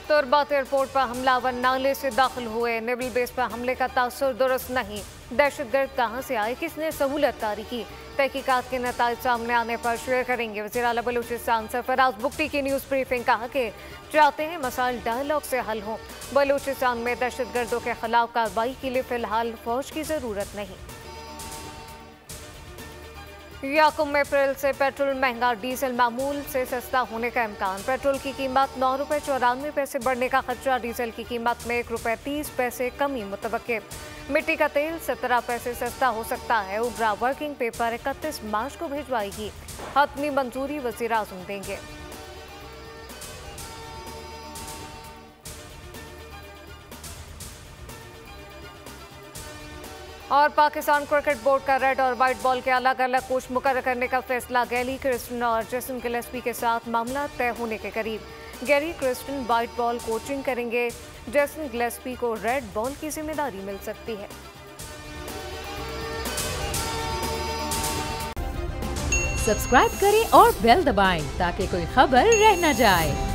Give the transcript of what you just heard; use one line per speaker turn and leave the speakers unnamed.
तुर्बाट airport पर हमलावर नाले से दाखिल हुए। नेवल बेस पर हमले का तासुर दुरुस्त नहीं। दहशतगर्द कहां से आए, किसने सहूलत जारी की, तहकीकात के नताइज सामने आने पर शेयर करेंगे वज़ीर आला बलूचिस्तान सरफराज बुगटी की न्यूज़ ब्रीफिंग। कहा कि चाहते हैं मसाइल डायलॉग से हल हों। बलूचिस्तान में दहशतगर्दों के खिलाफ कार्रवाई के लिए फिलहाल फौज की जरूरत नहीं। याकुम अप्रैल से पेट्रोल महंगा, डीजल मामूल से सस्ता होने का इम्कान। पेट्रोल की कीमत 9 रुपये 94 पैसे बढ़ने का खदशा, डीजल की कीमत में 1 रुपये 30 पैसे कमी मुतवक्के। मिट्टी का तेल 17 पैसे सस्ता हो सकता है। उबरा वर्किंग पेपर 31 मार्च को भिजवाएगी। हतमी मंजूरी वज़ीर आज़म देंगे। और पाकिस्तान क्रिकेट बोर्ड का रेड और वाइट बॉल के अलग अलग कोच मुकर्रर करने का फैसला। गैरी क्रिस्टन और जेसन गिलेस्पी के साथ मामला तय होने के करीब। Gary Kristen white ball coaching करेंगे, जेसन गिलेस्पी को रेड बॉल की जिम्मेदारी मिल सकती है।
सब्सक्राइब करें और बेल दबाएं ताकि कोई खबर रह न जाए।